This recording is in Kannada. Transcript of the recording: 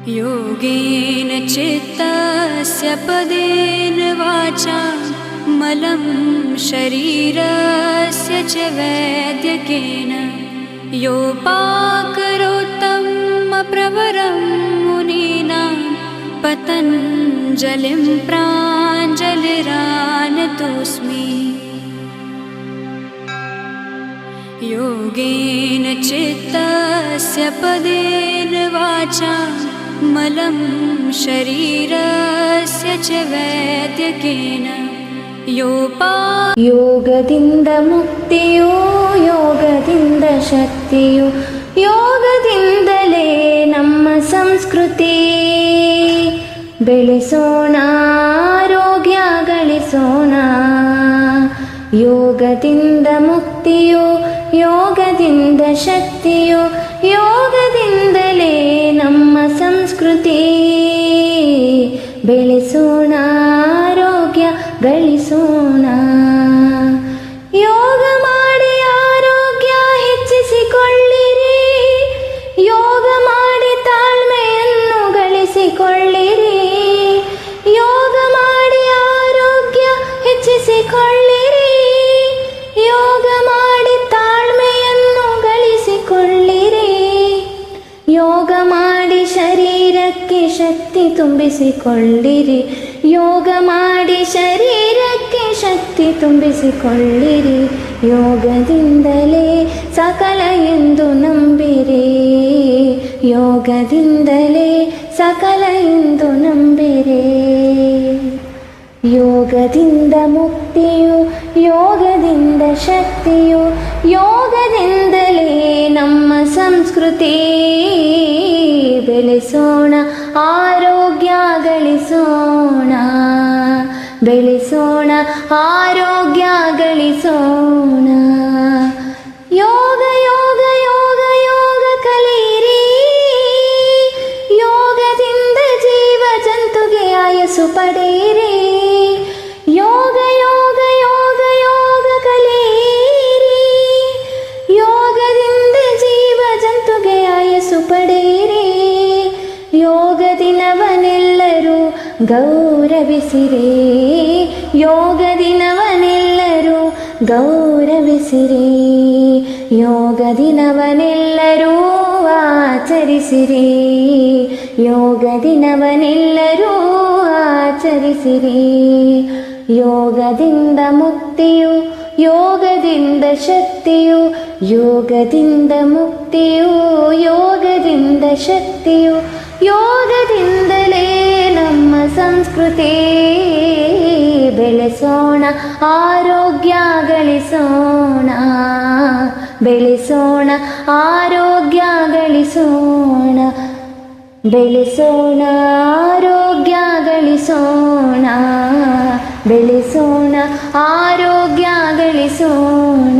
योगेन चित्तस्य पदेन वाचा मलं शरीरस्य च वैद्यकेन योपाकरोत्तमप्रवरं मुनीनां पतञ्जलिं प्राञ्जलिरानतोऽस्मि। योगेन चित्तस्य पदेन वाचा मलं शरीरस्य च वैद्यकेन ಯೋಗದಿಂದ ಮುಕ್ತಿಯು, ಯೋಗದಿಂದ ಶಕ್ತಿಯು, ಯೋಗದಿಂದಲೇ ನಮ್ಮ ಸಂಸ್ಕೃತಿ. ಬೆಳೆಸೋಣ, ಆರೋಗ್ಯ ಗಳಿಸೋಣ. ಯೋಗದಿಂದ ಮುಕ್ತಿಯು, ಯೋಗದಿಂದ ಶಕ್ತಿಯು, ಯೋಗದಿಂದಲೇ ನಮ್ಮ ಸಂಸ್ಕೃತಿ. ಬೆಳೆಸೋಣ, ಆರೋಗ್ಯ ಗಳಿಸೋಣ. ಯೋಗ ಮಾಡಿ ಆರೋಗ್ಯ ಹೆಚ್ಚಿಸಿಕೊಳ್ಳಿರಿ, ಯೋಗ ಮಾಡಿ ತಾಳ್ಮೆಯನ್ನು ಗಳಿಸಿಕೊಳ್ಳಿರಿ. ಯೋಗ ಮಾಡಿ ಆರೋಗ್ಯ ಹೆಚ್ಚಿಸಿಕೊಳ್ಳಿರಿ, ಯೋಗ ಮಾಡಿ ತಾಳ್ಮೆಯನ್ನು ಗಳಿಸಿಕೊಳ್ಳಿರಿ. ಯೋಗ ಮಾಡಿ ಶರೀರಕ್ಕೆ ಶಕ್ತಿ ತುಂಬಿಸಿಕೊಳ್ಳಿರಿ, ಯೋಗ ಮಾಡಿ ಶರೀರಕ್ಕೆ ಶಕ್ತಿ ತುಂಬಿಸಿಕೊಳ್ಳಿರಿ. ಯೋಗದಿಂದಲೇ ಸಕಲ ಎಂದು ನಂಬಿರಿ, ಯೋಗದಿಂದಲೇ ಸಕಲ ಎಂದು ನಂಬಿರಿ. ಯೋಗದಿಂದ ಮುಕ್ತಿಯು, ಯೋಗದಿಂದ ಶಕ್ತಿಯು, ಯೋಗದಿಂದಲೇ ನಮ್ಮ ಸಂಸ್ಕೃತಿ. ಬೆಳೆಸೋಣ, ಆರೋಗ್ಯ ಗಳಿಸೋಣ. ಬೆಳೆಸೋಣ, ಆರೋಗ್ಯ ಗಳಿಸೋಣ. ಯೋಗ ಯೋಗ ಯೋಗ ಯೋಗ ಕಲಿಯಿರಿ, ಯೋಗದಿಂದ ಜೀವ ಜಂತುಗೆ ಆಯಸ್ಸು ಪಡೆಯಿರಿ. ಯೋಗ ಯೋಗ ಯೋಗ ಯೋಗ ಕಲಿಯಿರಿ, ಯೋಗದಿಂದ ಜೀವ ಜಂತುಗೆ ಆಯಸ್ಸು ಪಡೆಯಿರಿ. ಯೋಗ ದಿನವನ್ನೆಲ್ಲರೂ ಗೌರವಿಸಿರಿ, ಯೋಗ ದಿನವನ್ನೆಲ್ಲರೂ ಗೌರವಿಸಿರಿ. ಯೋಗ ದಿನವನ್ನೆಲ್ಲರೂ ಆಚರಿಸಿರಿ, ಯೋಗ ದಿನವನ್ನೆಲ್ಲರೂ ಆಚರಿಸಿರಿ. ಯೋಗದಿಂದ ಮುಕ್ತಿಯು, ಯೋಗದಿಂದ ಶಕ್ತಿಯು, ಯೋಗದಿಂದ ಮುಕ್ತಿಯು, ಯೋಗದಿಂದ ಶಕ್ತಿಯು, ಯೋಗದಿಂದಲೇ ನಮ್ಮ ಸಂಸ್ಕೃತಿ. ಬೆಳೆಸೋಣ, ಆರೋಗ್ಯ ಗಳಿಸೋಣ. ಬೆಳೆಸೋಣ, ಆರೋಗ್ಯ ಗಳಿಸೋಣ. ಬೆಳೆಸೋಣ, ಆರೋಗ್ಯ ಗಳಿಸೋಣ. ಬೆಳೆಸೋಣ, ಆರೋಗ್ಯ ಗಳಿಸೋಣ.